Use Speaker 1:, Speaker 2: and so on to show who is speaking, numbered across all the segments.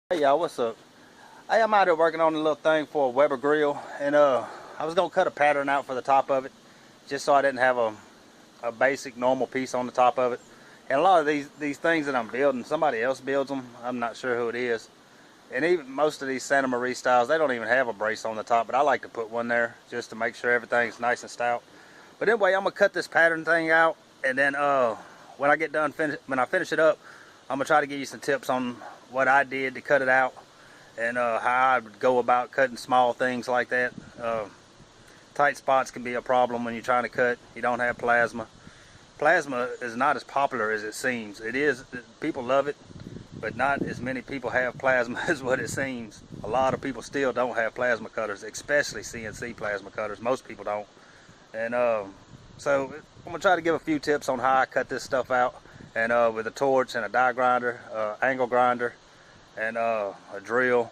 Speaker 1: Hey y'all, what's up? Hey, I'm out here working on a little thing for a Weber grill, and I was gonna cut a pattern out for the top of it, just so I didn't have a basic normal piece on the top of it. And a lot of these things that I'm building, somebody else builds them. I'm not sure who it is. And even most of these Santa Maria styles, they don't even have a brace on the top, but I like to put one there just to make sure everything's nice and stout. But anyway, I'm gonna cut this pattern thing out, and then when I get done, when I finish it up, I'm gonna try to give you some tips on what I did to cut it out, and how I would go about cutting small things like that. Tight spots can be a problem when you're trying to cut. You don't have plasma. Plasma is not as popular as it seems. It is, people love it, but not as many people have plasma as what it seems. A lot of people still don't have plasma cutters, especially CNC plasma cutters. Most people don't. And so I'm gonna try to give a few tips on how I cut this stuff out, and with a torch and a die grinder, angle grinder, and a drill,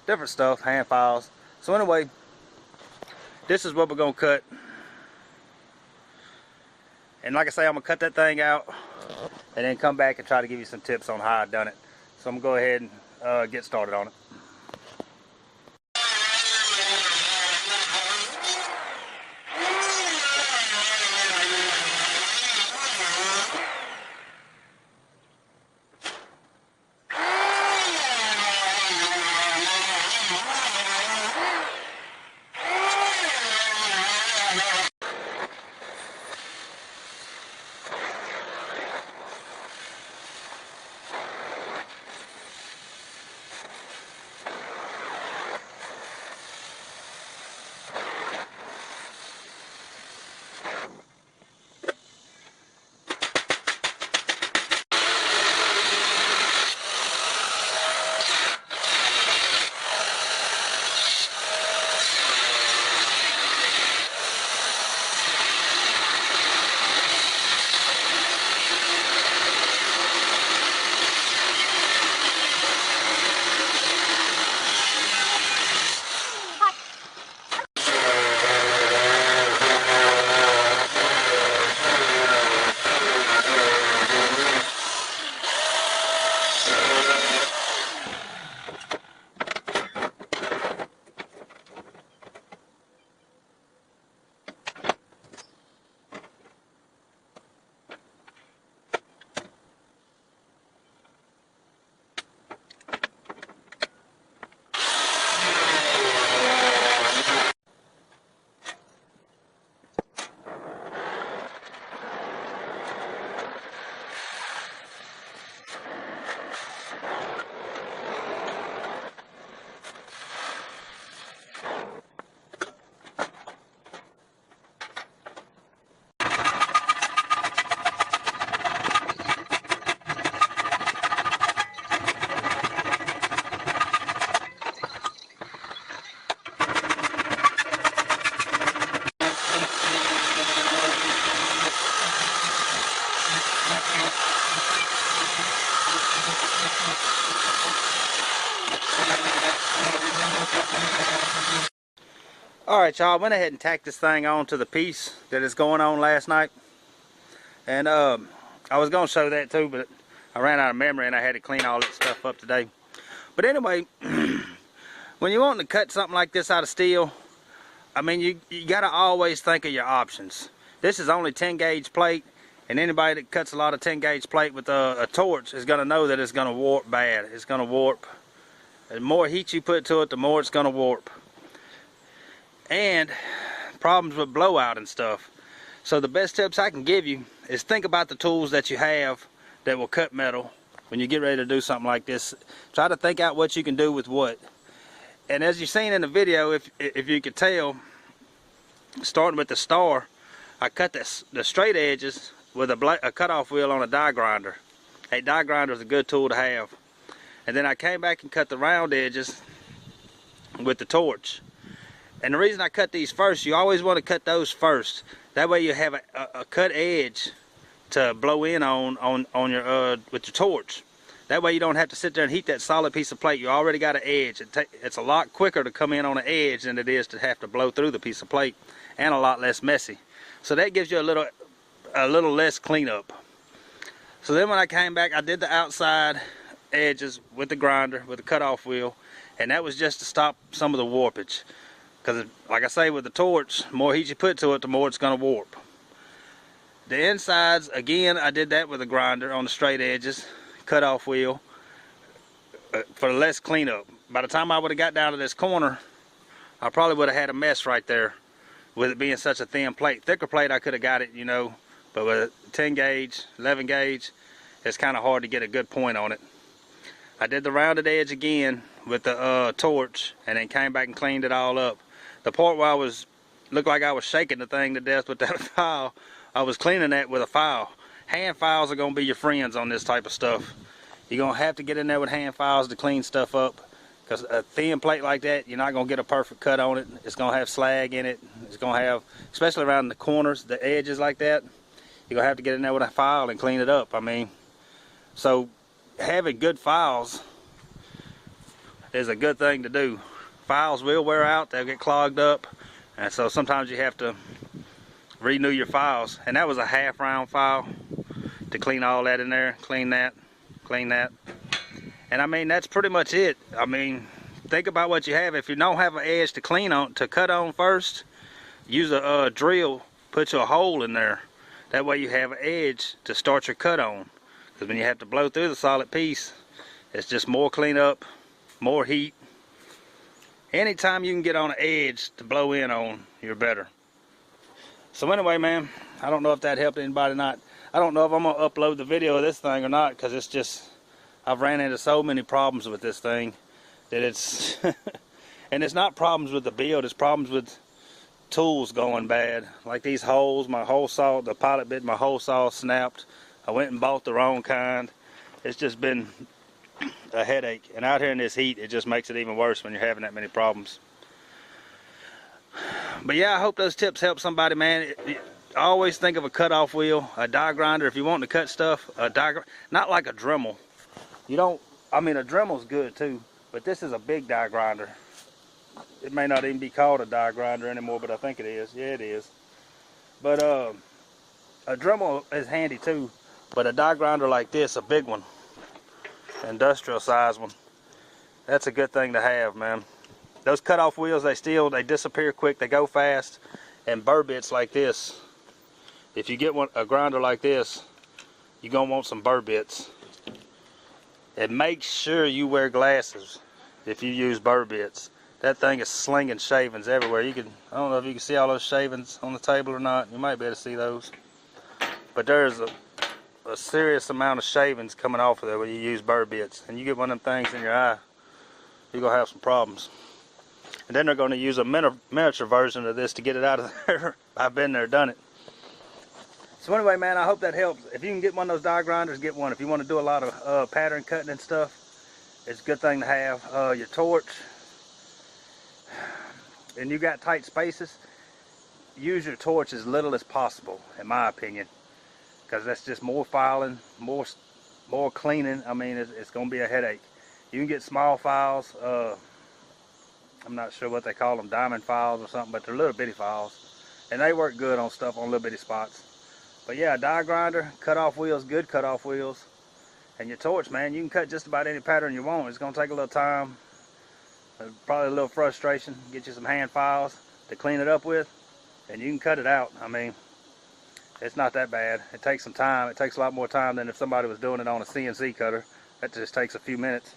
Speaker 1: different stuff, hand files. So anyway, this is what we're gonna cut. And like I say, I'm gonna cut that thing out and then come back and try to give you some tips on how I done it. So I'm gonna go ahead and get started on it. Alright y'all, I went ahead and tacked this thing on to the piece that is going on last night. And I was going to show that too, but I ran out of memory and I had to clean all that stuff up today. But anyway, when you're wanting to cut something like this out of steel, I mean, you got to always think of your options. This is only 10 gauge plate, and anybody that cuts a lot of 10 gauge plate with a torch is going to know that it's going to warp bad. It's going to warp. The more heat you put to it, the more it's going to warp. And problems with blowout and stuff. So the best tips I can give you is think about the tools that you have that will cut metal when you get ready to do something like this. Try to think out what you can do with what. And as you've seen in the video, if you could tell, starting with the star, I cut the straight edges with a cutoff wheel on a die grinder. A die grinder is a good tool to have. And then I came back and cut the round edges with the torch. And the reason I cut these first, you always want to cut those first. That way you have a cut edge to blow in on your with your torch. That way you don't have to sit there and heat that solid piece of plate. You already got an edge. It's a lot quicker to come in on an edge than it is to have to blow through the piece of plate, and a lot less messy. So that gives you a little less cleanup. So then when I came back, I did the outside edges with the grinder, with the cutoff wheel, and that was just to stop some of the warpage. Because like I say, with the torch, the more heat you put to it, the more it's going to warp. The insides, again, I did that with a grinder on the straight edges, cutoff wheel, for less cleanup. By the time I would have got down to this corner, I probably would have had a mess right there with it being such a thin plate. Thicker plate, I could have got it, you know, but with a 10 gauge, 11 gauge, it's kind of hard to get a good point on it. I did the rounded edge again with the torch, and then came back and cleaned it all up. The part where looked like I was shaking the thing to death with that file, I was cleaning that with a file. Hand files are going to be your friends on this type of stuff. You're going to have to get in there with hand files to clean stuff up, because a thin plate like that, you're not going to get a perfect cut on it. It's going to have slag in it. It's going to have, especially around the corners, the edges like that, you're going to have to get in there with a file and clean it up. I mean, so having good files is a good thing to do. Files will wear out, they'll get clogged up, and so sometimes you have to renew your files. And that was a half round file to clean all that in there, clean that, and I mean, that's pretty much it. I mean, think about what you have. If you don't have an edge to clean on, to cut on first, use a drill, put you a hole in there. That way you have an edge to start your cut on. Because when you have to blow through the solid piece, it's just more cleanup, more heat. Anytime you can get on an edge to blow in on, you're better. So anyway, man, I don't know if that helped anybody or not. I don't know if I'm going to upload the video of this thing or not, because it's just, I've ran into so many problems with this thing that it's, and it's not problems with the build, it's problems with tools going bad. Like these holes, my hole saw, the pilot bit, my hole saw snapped. I went and bought the wrong kind. It's just been a headache, and out here in this heat, it just makes it even worse when you're having that many problems. But yeah, I hope those tips help somebody, man. I always think of a cutoff wheel, a die grinder. If you want to cut stuff, a die, not like a Dremel. You don't, I mean, a Dremel's good too, but this is a big die grinder. It may not even be called a die grinder anymore, but I think it is. Yeah, it is. But a Dremel is handy too, but a die grinder like this, a big one, industrial size one, that's a good thing to have, man. Those cutoff wheels, they disappear quick, they go fast, and burr bits like this, if you get a grinder like this, you're gonna want some burr bits. And make sure you wear glasses if you use burr bits. That thing is slinging shavings everywhere. I don't know if you can see all those shavings on the table or not. You might be able to see those. But there's a serious amount of shavings coming off of there when you use burr bits. And you get one of them things in your eye, you're going to have some problems. And then they're going to use a miniature version of this to get it out of there. I've been there, done it. So anyway, man, I hope that helps. If you can get one of those die grinders, get one. If you want to do a lot of pattern cutting and stuff, it's a good thing to have. Your torch, and you got tight spaces, use your torch as little as possible, in my opinion, because that's just more filing, more cleaning. I mean, it's going to be a headache. You can get small files. I'm not sure what they call them, diamond files or something, but they're little bitty files, and they work good on stuff on little bitty spots. But yeah, a die grinder, cutoff wheels, good cutoff wheels, and your torch, man, you can cut just about any pattern you want. It's going to take a little time, probably a little frustration. Get you some hand files to clean it up with, and you can cut it out. I mean, it's not that bad. It takes some time. It takes a lot more time than if somebody was doing it on a CNC cutter. That just takes a few minutes.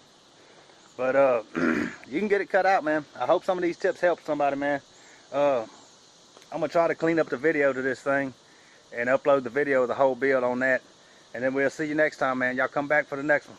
Speaker 1: But you can get it cut out, man. I hope some of these tips help somebody, man. I'm going to try to clean up the video to this thing and upload the video of the whole build on that. And then we'll see you next time, man. Y'all come back for the next one.